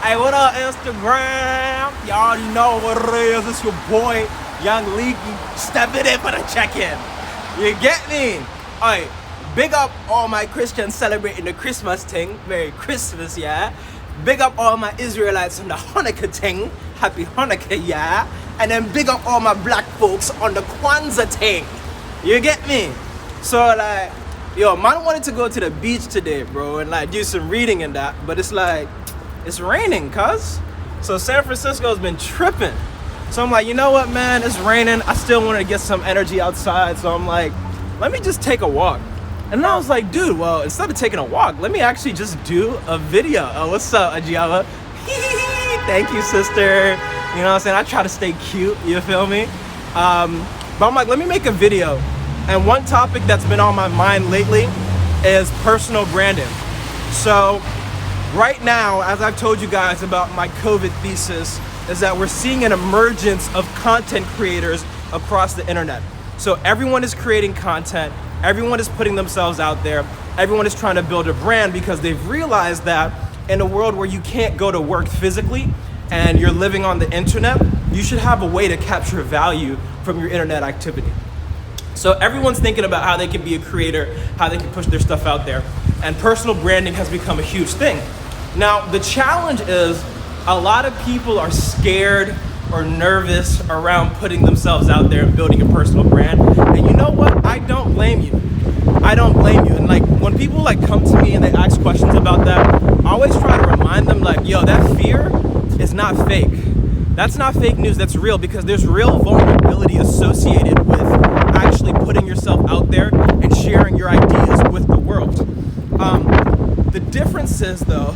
Hey, what up, Instagram? Y'all know what it is. It's your boy, Young Leaky, stepping in for the check-in. You get me? Alright, big up all my Christians celebrating the Christmas thing. Merry Christmas, yeah. Big up all my Israelites on the Hanukkah thing. Happy Hanukkah, yeah. And then big up all my black folks on the Kwanzaa thing. You get me? So like, yo, man wanted to go to the beach today, bro, and like do some reading and that, but it's like, it's raining, cuz. So San Francisco's been tripping. So I'm like, you know what, man, it's raining. I still wanted to get some energy outside. So I'm like, let me just take a walk. And then I was like, dude, well, instead of taking a walk, let me actually just do a video. Oh, what's up, Ajiala? Thank you, sister. You know what I'm saying? I try to stay cute, you feel me? But I'm like, let me make a video. And one topic that's been on my mind lately is personal branding. So right now, as I've told you guys about my COVID thesis, is that we're seeing an emergence of content creators across the internet. So everyone is creating content, everyone is putting themselves out there, everyone is trying to build a brand because they've realized that in a world where you can't go to work physically and you're living on the internet, you should have a way to capture value from your internet activity. So everyone's thinking about how they can be a creator, how they can push their stuff out there. And personal branding has become a huge thing. Now, the challenge is a lot of people are scared or nervous around putting themselves out there and building a personal brand. And you know what? I don't blame you. I don't blame you. And like when people like come to me and they ask questions about that, I always try to remind them like, yo, that fear is not fake. That's not fake news, that's real, because there's real vulnerability associated with actually putting yourself out there and sharing your ideas with the world. The difference is though,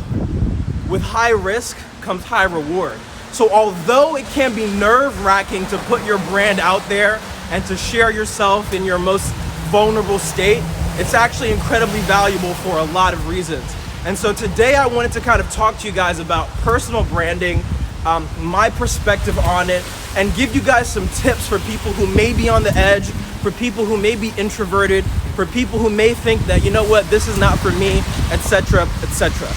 with high risk comes high reward. So although it can be nerve-wracking to put your brand out there and to share yourself in your most vulnerable state, it's actually incredibly valuable for a lot of reasons. And so today I wanted to kind of talk to you guys about personal branding, my perspective on it, and give you guys some tips for people who may be on the edge, for people who may be introverted, for people who may think that, you know what, this is not for me, etc., etc.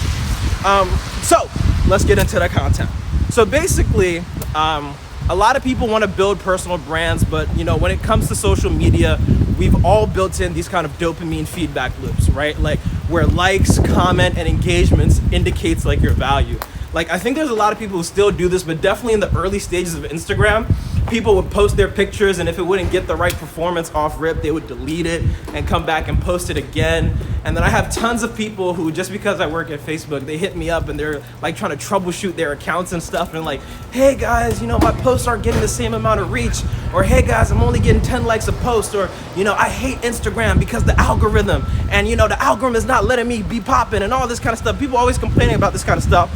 So let's get into the content. So basically, a lot of people want to build personal brands, but you know, when it comes to social media, we've all built in these kind of dopamine feedback loops, right? Like where likes, comment, and engagements indicates like your value. Like I think there's a lot of people who still do this, but definitely in the early stages of Instagram, people would post their pictures, and if it wouldn't get the right performance off rip, they would delete it and come back and post it again. And then I have tons of people who, just because I work at Facebook, they hit me up and they're like trying to troubleshoot their accounts and stuff, and like, hey guys, you know, my posts aren't getting the same amount of reach, or hey guys, I'm only getting 10 likes a post, or you know, I hate Instagram because the algorithm, and you know, the algorithm is not letting me be popping, and all this kind of stuff. People always complaining about this kind of stuff.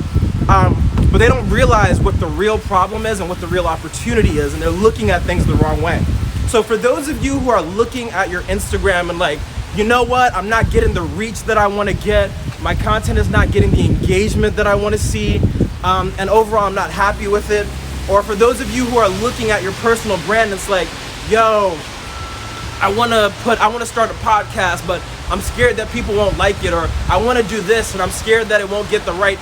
But they don't realize what the real problem is and what the real opportunity is, and they're looking at things the wrong way. So for those of you who are looking at your Instagram and like, you know what, I'm not getting the reach that I want to get, my content is not getting the engagement that I want to see, and overall I'm not happy with it. Or for those of you who are looking at your personal brand, it's like, yo, I want to start a podcast, but I'm scared that people won't like it, or I want to do this and I'm scared that it won't get the right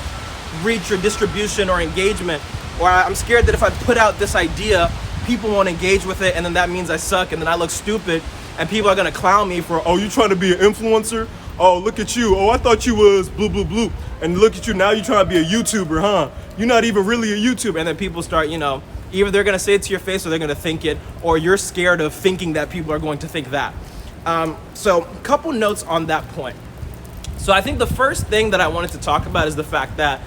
reach or distribution or engagement, or I'm scared that if I put out this idea, people won't engage with it, and then that means I suck, and then I look stupid, and people are gonna clown me for, oh, you trying to be an influencer? Oh, look at you. Oh, I thought you was blue, blue, blue. And look at you, now you're trying to be a YouTuber, huh? You're not even really a YouTuber. And then people start, you know, either they're gonna say it to your face or they're gonna think it, or you're scared of thinking that people are going to think that. So a couple notes on that point. So I think the first thing that I wanted to talk about is the fact that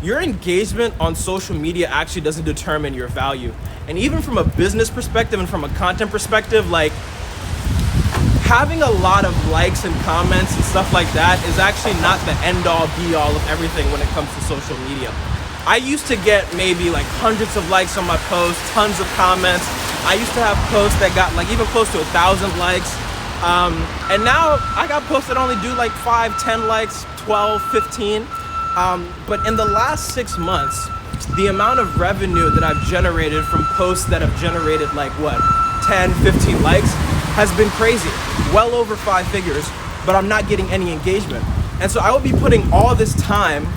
your engagement on social media actually doesn't determine your value. And even from a business perspective and from a content perspective, like having a lot of likes and comments and stuff like that is actually not the end all be all of everything when it comes to social media. I used to get maybe like hundreds of likes on my posts, tons of comments. I used to have posts that got like even close to 1,000 likes. And now I got posts that only do like 5, 10 likes, 12, 15. But in the last 6 months, the amount of revenue that I've generated from posts that have generated like what, 10, 15 likes has been crazy, well over 5 figures, but I'm not getting any engagement. And so I would be putting all this time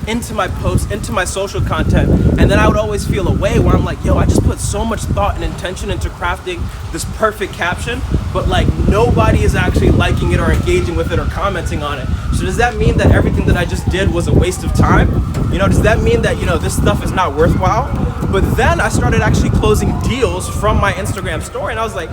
into my posts, into my social content, and then I would always feel a way where I'm like, yo, I just put so much thought and intention into crafting this perfect caption, but like nobody is actually liking it or engaging with it or commenting on it. So does that mean that everything that I just did was a waste of time? You know, does that mean that, you know, this stuff is not worthwhile? But then I started actually closing deals from my Instagram story, and I was like,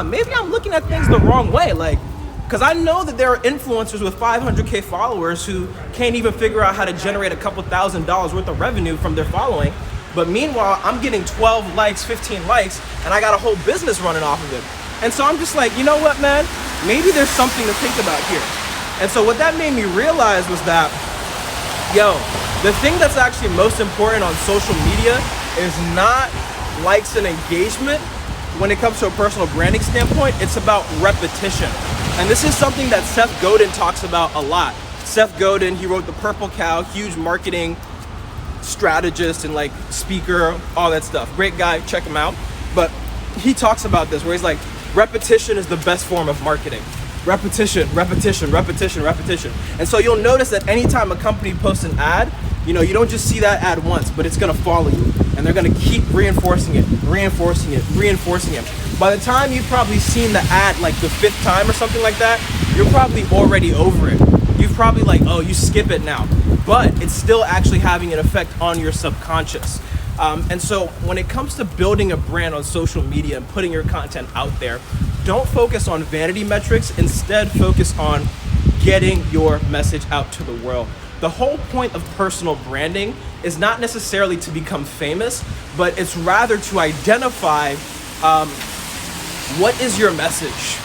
maybe I'm looking at things the wrong way. Like, because I know that there are influencers with 500K followers who can't even figure out how to generate a couple $1,000s worth of revenue from their following. But meanwhile, I'm getting 12 likes, 15 likes, and I got a whole business running off of it. And so I'm just like, you know what, man? Maybe there's something to think about here. And so what that made me realize was that, yo, the thing that's actually most important on social media is not likes and engagement. When it comes to a personal branding standpoint, it's about repetition. And this is something that Seth Godin talks about a lot. Seth Godin, he wrote The Purple Cow, huge marketing strategist and like speaker, all that stuff. Great guy, check him out. But he talks about this where he's like, repetition is the best form of marketing. Repetition, repetition, repetition, repetition. And so you'll notice that anytime a company posts an ad, you know, you don't just see that ad once, but it's gonna follow you. And they're gonna keep reinforcing it, reinforcing it, reinforcing it. By the time you've probably seen the ad like the 5th time or something like that, you're probably already over it. You've probably like, oh, you skip it now. But it's still actually having an effect on your subconscious. And so when it comes to building a brand on social media and putting your content out there, don't focus on vanity metrics. Instead, focus on getting your message out to the world. The whole point of personal branding is not necessarily to become famous, but it's rather to identify what is your message?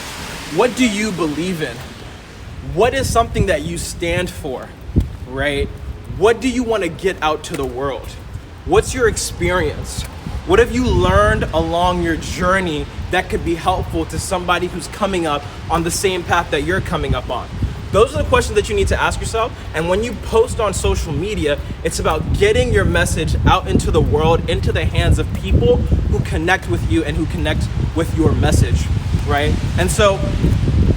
What do you believe in? What is something that you stand for, right? What do you want to get out to the world? What's your experience? What have you learned along your journey that could be helpful to somebody who's coming up on the same path that you're coming up on? Those are the questions that you need to ask yourself. And when you post on social media, it's about getting your message out into the world, into the hands of people who connect with you and who connect with your message, right? And so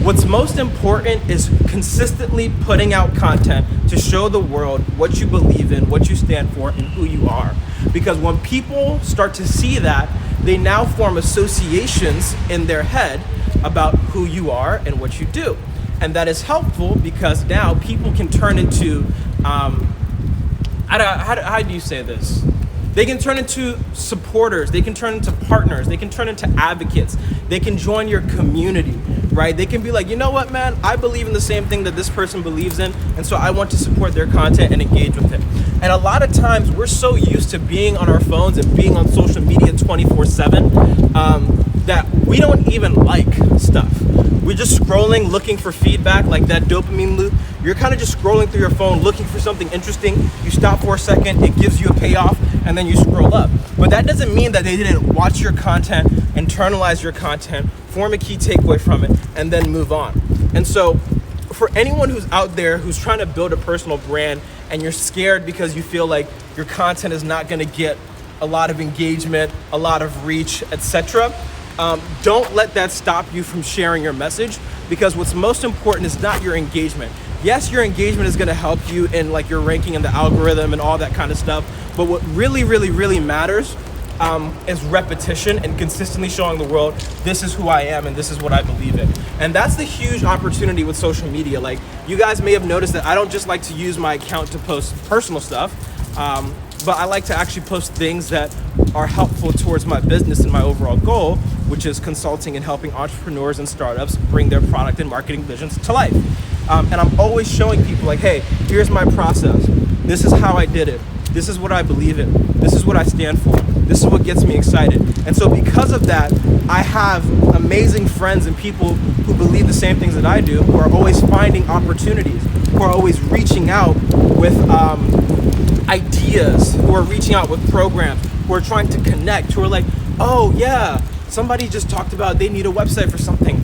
what's most important is consistently putting out content to show the world what you believe in, what you stand for, and who you are. Because when people start to see that, they now form associations in their head about who you are and what you do. And that is helpful because now people can turn into, how do you say this? They can turn into supporters, they can turn into partners, they can turn into advocates, they can join your community, right? They can be like, you know what, man, I believe in the same thing that this person believes in, and so I want to support their content and engage with it. And a lot of times we're so used to being on our phones and being on social media 24/7 that we don't even like stuff. We're just scrolling, looking for feedback, like that dopamine loop. You're kind of just scrolling through your phone, looking for something interesting. You stop for a second, it gives you a payoff, and then you scroll up. But that doesn't mean that they didn't watch your content, internalize your content, form a key takeaway from it, and then move on. And so for anyone who's out there who's trying to build a personal brand and you're scared because you feel like your content is not gonna get a lot of engagement, a lot of reach, etc., don't let that stop you from sharing your message, because what's most important is not your engagement. Yes, your engagement is gonna help you in like your ranking in the algorithm and all that kind of stuff, but what really, really, really matters is repetition and consistently showing the world, this is who I am and this is what I believe in. And that's the huge opportunity with social media. Like, you guys may have noticed that I don't just like to use my account to post personal stuff, but I like to actually post things that are helpful towards my business and my overall goal, which is consulting and helping entrepreneurs and startups bring their product and marketing visions to life. And I'm always showing people like, hey, here's my process. This is how I did it. This is what I believe in. This is what I stand for. This is what gets me excited. And so because of that, I have amazing friends and people who believe the same things that I do, who are always finding opportunities, who are always reaching out with ideas, who are reaching out with programs, who are trying to connect, who are like, oh yeah, somebody just talked about they need a website for something.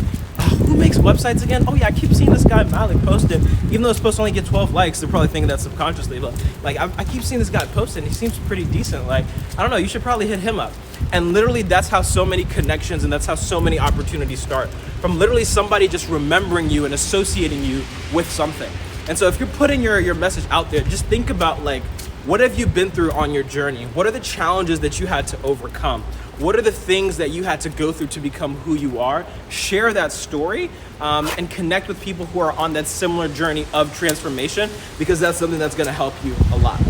Who makes websites again? Oh yeah, I keep seeing this guy Malik posted. Even though it's supposed to only get 12 likes, they're probably thinking that subconsciously, but like I keep seeing this guy posted and he seems pretty decent. Like, I don't know, you should probably hit him up. And literally that's how so many connections and that's how so many opportunities start. From literally somebody just remembering you and associating you with something. And so if you're putting your message out there, just think about like, what have you been through on your journey? What are the challenges that you had to overcome? What are the things that you had to go through to become who you are? Share that story and connect with people who are on that similar journey of transformation, because that's something that's gonna help you a lot.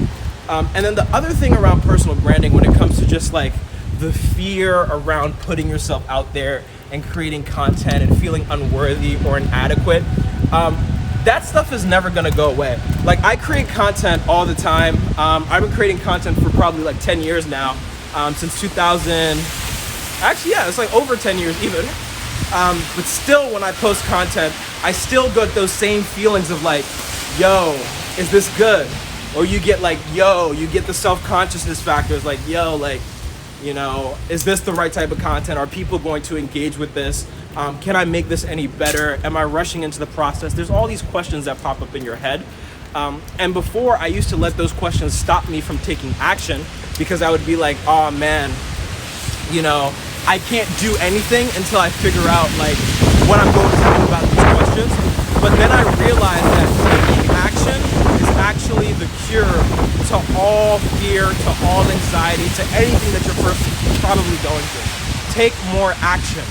And then the other thing around personal branding, when it comes to just like the fear around putting yourself out there and creating content and feeling unworthy or inadequate, that stuff is never gonna go away. Like, I create content all the time. I've been creating content for probably like 10 years now, since 2000. Actually, yeah, it's like over 10 years even. But still, when I post content, I still get those same feelings of like, yo, is this good? Or you get like, yo, you get the self-consciousness factors like, yo, like, you know, is this the right type of content? Are people going to engage with this? Can I make this any better? Am I rushing into the process? There's all these questions that pop up in your head. And before, I used to let those questions stop me from taking action, because I would be like, oh man, you know, I can't do anything until I figure out like what I'm going to do about these questions. But then I realized that taking action is actually the cure to all fear, to all anxiety, to anything that you're probably going through. Take more action.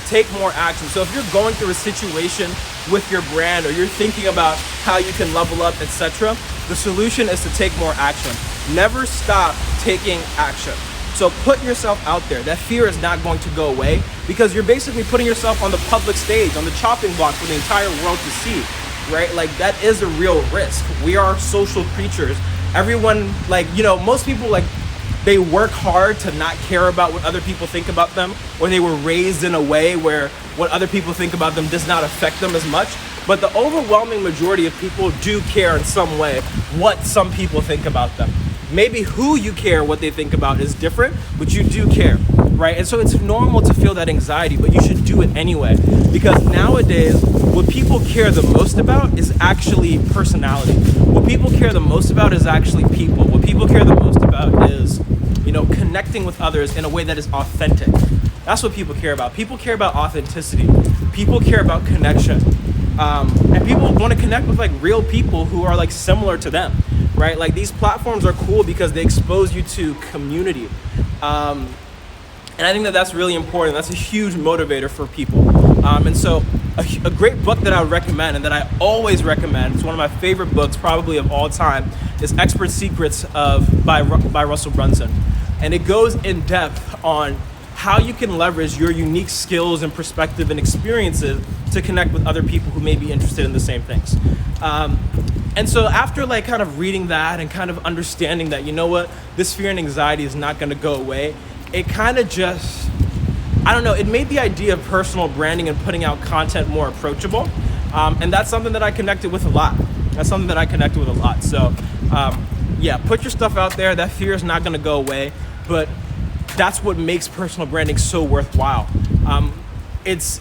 Take more action. So if you're going through a situation with your brand, or you're thinking about how you can level up, etc., the solution is to take more action. Never stop taking action. So put yourself out there. That fear is not going to go away, because you're basically putting yourself on the public stage, on the chopping block for the entire world to see, right? Like, that is a real risk. We are social creatures. Everyone, like, you know, most people, like, they work hard to not care about what other people think about them, or they were raised in a way where what other people think about them does not affect them as much. But the overwhelming majority of people do care in some way what some people think about them. Maybe who you care what they think about is different, but you do care, right? And so it's normal to feel that anxiety, but you should do it anyway. Because nowadays, what people care the most about is actually personality. What people care the most about is actually people. What people care the most about is, you know, connecting with others in a way that is authentic. That's what people care about. People care about authenticity. People care about connection. And people want to connect with like real people who are like similar to them, right? Like, these platforms are cool because they expose you to community. And I think that that's really important. That's a huge motivator for people. And so a great book that I would recommend, and that I always recommend, it's one of my favorite books probably of all time, is Expert Secrets by Russell Brunson. And it goes in depth on how you can leverage your unique skills and perspective and experiences to connect with other people who may be interested in the same things. And so after like kind of reading that and kind of understanding that, you know what, this fear and anxiety is not going to go away, it kind of just, I don't know, it made the idea of personal branding and putting out content more approachable. And that's something that I connected with a lot. So yeah, put your stuff out there. That fear is not going to go away, but that's what makes personal branding so worthwhile. It's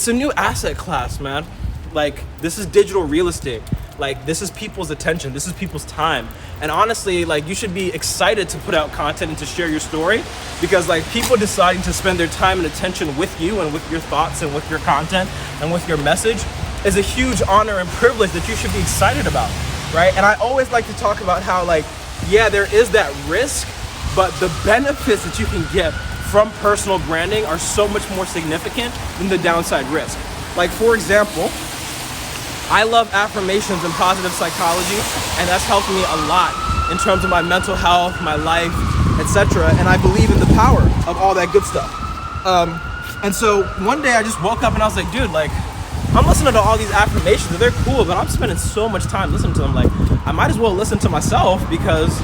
a new asset class, man. Like, this is digital real estate. Like, this is people's attention. This is people's time. And honestly, like, you should be excited to put out content and to share your story, because like, people deciding to spend their time and attention with you and with your thoughts and with your content and with your message is a huge honor and privilege that you should be excited about, right? And I always like to talk about how, like, yeah, there is that risk, but the benefits that you can get from personal branding are so much more significant than the downside risk. Like, for example, I love affirmations and positive psychology, and that's helped me a lot in terms of my mental health, my life, etc. And I believe in the power of all that good stuff. And so one day I just woke up and I was like, dude, like, I'm listening to all these affirmations and they're cool, but I'm spending so much time listening to them. Like, I might as well listen to myself, because,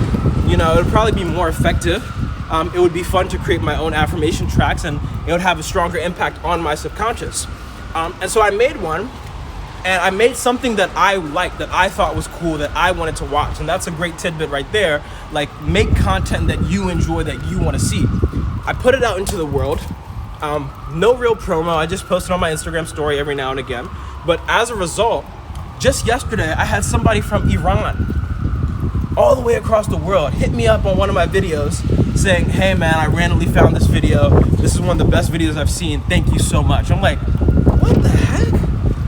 you know, it would probably be more effective. It would be fun to create my own affirmation tracks, and it would have a stronger impact on my subconscious. And so I made one. And I made something that I liked, that I thought was cool, that I wanted to watch. And that's a great tidbit right there. Like, make content that you enjoy, that you want to see. I put it out into the world. No real promo. I just posted on my Instagram story every now and again. But as a result, just yesterday, I had somebody from Iran, all the way across the world, hit me up on one of my videos saying, hey man, I randomly found this video. This is one of the best videos I've seen. Thank you so much. I'm like, what the heck?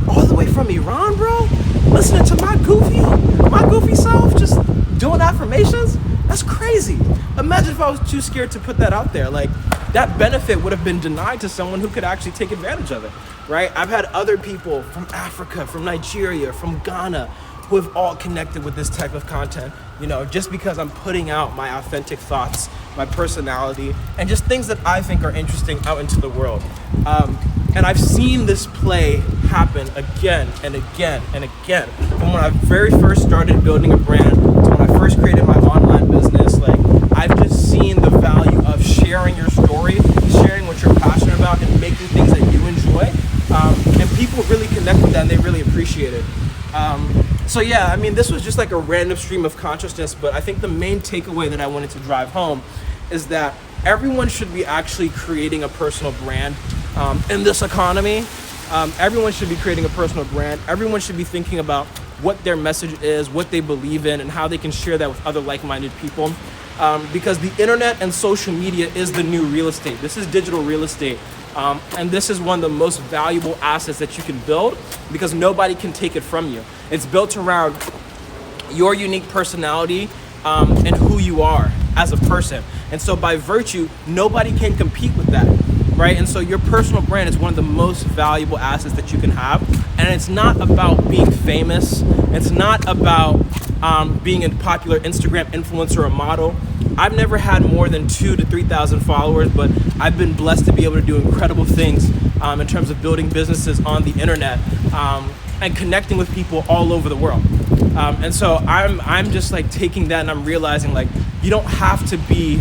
All the way from Iran, bro? listening to my goofy self just doing affirmations? That's crazy. Imagine if I was too scared to put that out there. Like, that benefit would have been denied to someone who could actually take advantage of it, right? I've had other people from Africa, from Nigeria, from Ghana, who have all connected with this type of content, just because I'm putting out my authentic thoughts, my personality, and just things that I think are interesting out into the world. And I've seen this play happen again and again and again. From when I very first started building a brand to when I first created my online business, like, I've just seen the value of sharing your story, sharing what you're passionate about, and making things that you enjoy. And people really connect with that, and they really appreciate it. So yeah, I mean, this was just like a random stream of consciousness, but I think the main takeaway that I wanted to drive home is that everyone should be actually creating a personal brand in this economy. Everyone should be creating a personal brand. Everyone should be thinking about what their message is, what they believe in, and how they can share that with other like-minded people. Because the internet and social media is the new real estate. This is digital real estate. And this is one of the most valuable assets that you can build, because nobody can take it from you. It's built around your unique personality and who you are as a person. And so by virtue, nobody can compete with that, right? And so your personal brand is one of the most valuable assets that you can have. And it's not about being famous. It's not about being a popular Instagram influencer or model. I've never had more than 2,000 to 3,000 followers, but I've been blessed to be able to do incredible things in terms of building businesses on the internet and connecting with people all over the world. And so I'm just like taking that, and I'm realizing, like, you don't have to be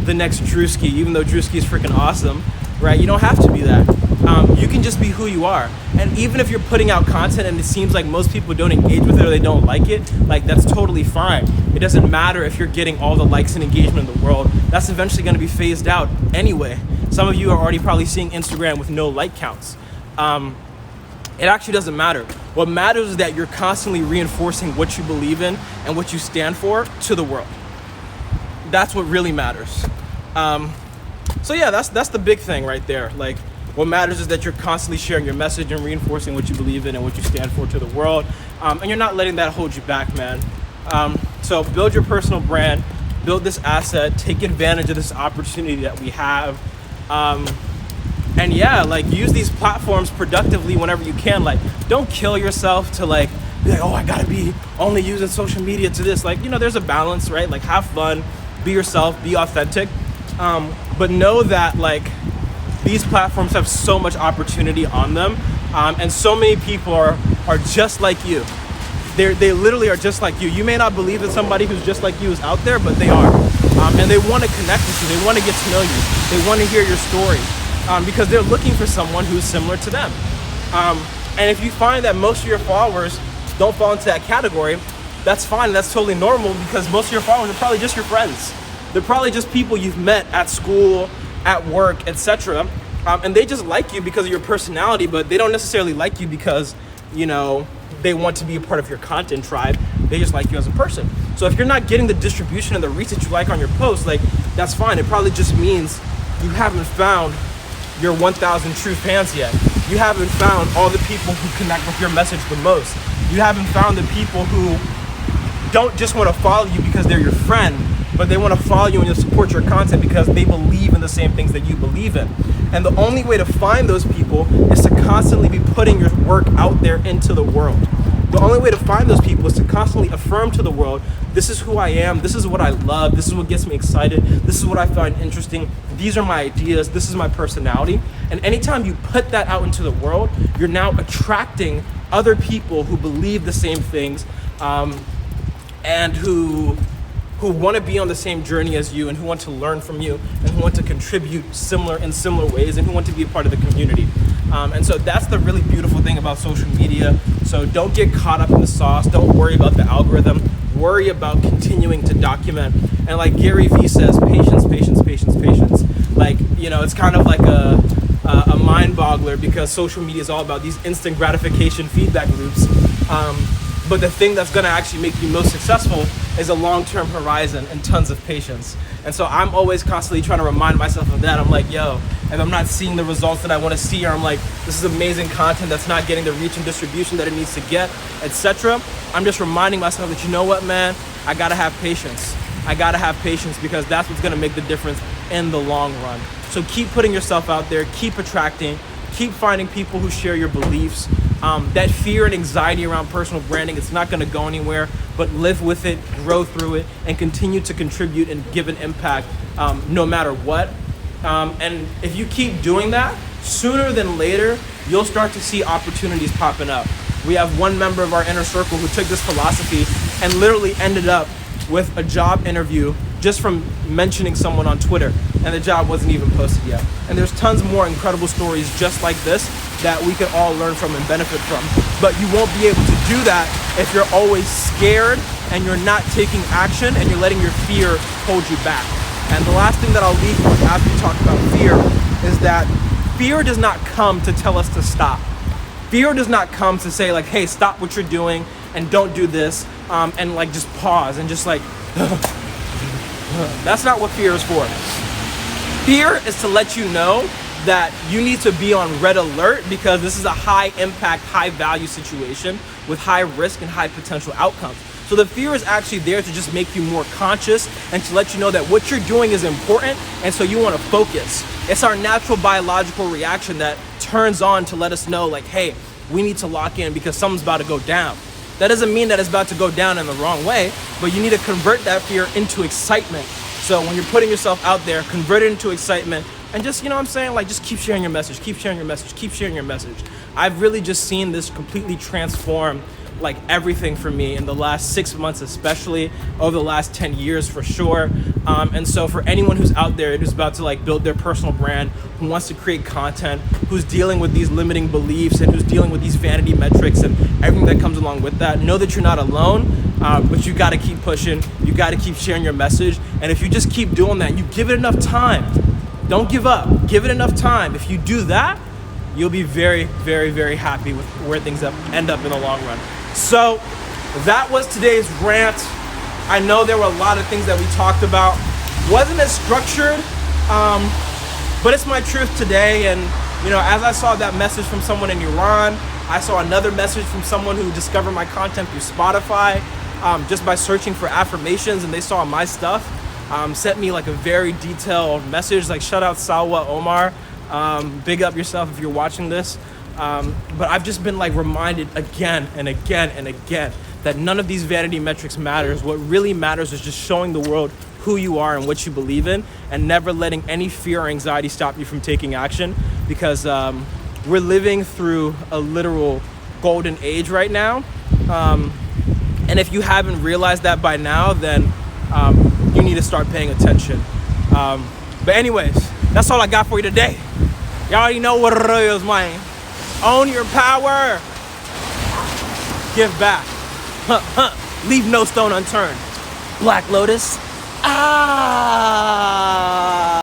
the next Drewski, even though Drewski is freaking awesome, right? You don't have to be that. You can just be who you are. And even if you're putting out content and it seems like most people don't engage with it or they don't like it, like, that's totally fine. It doesn't matter if you're getting all the likes and engagement in the world. That's eventually going to be phased out anyway. Some of you are already probably seeing Instagram with no like counts. It actually doesn't matter. What matters is that you're constantly reinforcing what you believe in and what you stand for to the world. That's what really matters. So yeah, that's the big thing right there. Like, what matters is that you're constantly sharing your message and reinforcing what you believe in and what you stand for to the world. And you're not letting that hold you back, man. So build your personal brand, build this asset, take advantage of this opportunity that we have. And yeah, like, use these platforms productively whenever you can. Like, don't kill yourself to like be like, oh, I gotta be only using social media to this. Like, there's a balance, right? Like, have fun, be yourself, be authentic. But know that, like, these platforms have so much opportunity on them, and so many people are just like you. They literally are just like you. You may not believe that somebody who's just like you is out there, but they are. And they want to connect with you. They want to get to know you. They want to hear your story because they're looking for someone who's similar to them. And if you find that most of your followers don't fall into that category, that's fine. That's totally normal, because most of your followers are probably just your friends. They're probably just people you've met at school, at work, etc. And they just like you because of your personality, but they don't necessarily like you because, they want to be a part of your content tribe. They just like you as a person. So if you're not getting the distribution and the reach that you like on your posts, like, that's fine. It probably just means you haven't found your 1,000 true fans yet. You haven't found all the people who connect with your message the most. You haven't found the people who don't just want to follow you because they're your friend, but they want to follow you and support your content because they believe in the same things that you believe in. And the only way to find those people is to constantly be putting your work out there into the world. The only way to find those people is to constantly affirm to the world, this is who I am, this is what I love, this is what gets me excited, this is what I find interesting, these are my ideas, this is my personality. And anytime you put that out into the world, you're now attracting other people who believe the same things, and who want to be on the same journey as you, and who want to learn from you, and who want to contribute in similar ways, and who want to be a part of the community. And so that's the really beautiful thing about social media. So don't get caught up in the sauce. Don't worry about the algorithm. Worry about continuing to document. And like Gary Vee says, patience, patience, patience, patience. Like, it's kind of like a mind boggler, because social media is all about these instant gratification feedback loops. But the thing that's going to actually make you most successful is a long-term horizon and tons of patience. And so I'm always constantly trying to remind myself of that. I'm like, yo, if I'm not seeing the results that I want to see, or I'm like, this is amazing content that's not getting the reach and distribution that it needs to get, etc., I'm just reminding myself that, you know what, man, I gotta have patience. I gotta have patience, because that's what's gonna make the difference in the long run. So keep putting yourself out there, keep attracting, keep finding people who share your beliefs. That fear and anxiety around personal branding, it's not gonna go anywhere, but live with it, grow through it, and continue to contribute and give an impact no matter what. And if you keep doing that, sooner than later, you'll start to see opportunities popping up. We have one member of our inner circle who took this philosophy and literally ended up with a job interview just from mentioning someone on Twitter, and the job wasn't even posted yet. And there's tons more incredible stories just like this that we can all learn from and benefit from. But you won't be able to do that if you're always scared and you're not taking action and you're letting your fear hold you back. And the last thing that I'll leave you with after we talk about fear is that fear does not come to tell us to stop. Fear does not come to say like, hey, stop what you're doing and don't do this, and like just pause and just like, that's not what fear is for. Fear is to let you know that you need to be on red alert, because this is a high impact, high value situation with high risk and high potential outcomes. So the fear is actually there to just make you more conscious and to let you know that what you're doing is important, and so you want to focus. It's our natural biological reaction that turns on to let us know like, hey, we need to lock in because something's about to go down. That doesn't mean that it's about to go down in the wrong way, but you need to convert that fear into excitement. So when you're putting yourself out there, convert it into excitement, and just, you know what I'm saying, like just keep sharing your message, keep sharing your message, keep sharing your message. I've really just seen this completely transform like everything for me in the last 6 months, especially over the last 10 years for sure. And so for anyone who's out there who's about to like build their personal brand, who wants to create content, who's dealing with these limiting beliefs and who's dealing with these vanity metrics and everything that comes along with that, know that you're not alone, but you gotta keep pushing, you gotta keep sharing your message. And if you just keep doing that, you give it enough time, don't give up, give it enough time. If you do that, you'll be very, very, very happy with where things end up in the long run. So that was today's rant. I know there were a lot of things that we talked about. Wasn't as structured, but it's my truth today. And you know, as I saw that message from someone in Iran, I saw another message from someone who discovered my content through Spotify, just by searching for affirmations, and they saw my stuff, sent me like a very detailed message, like shout out Salwa Omar, big up yourself if you're watching this. But I've just been like reminded again and again and again that none of these vanity metrics matters. What really matters is just showing the world who you are and what you believe in, and never letting any fear or anxiety stop you from taking action, because we're living through a literal golden age right now. And if you haven't realized that by now, then you need to start paying attention. But anyways, that's all I got for you today. Y'all already know what it is, man. Own your power. Give back. Leave no stone unturned. Black Lotus. Ah.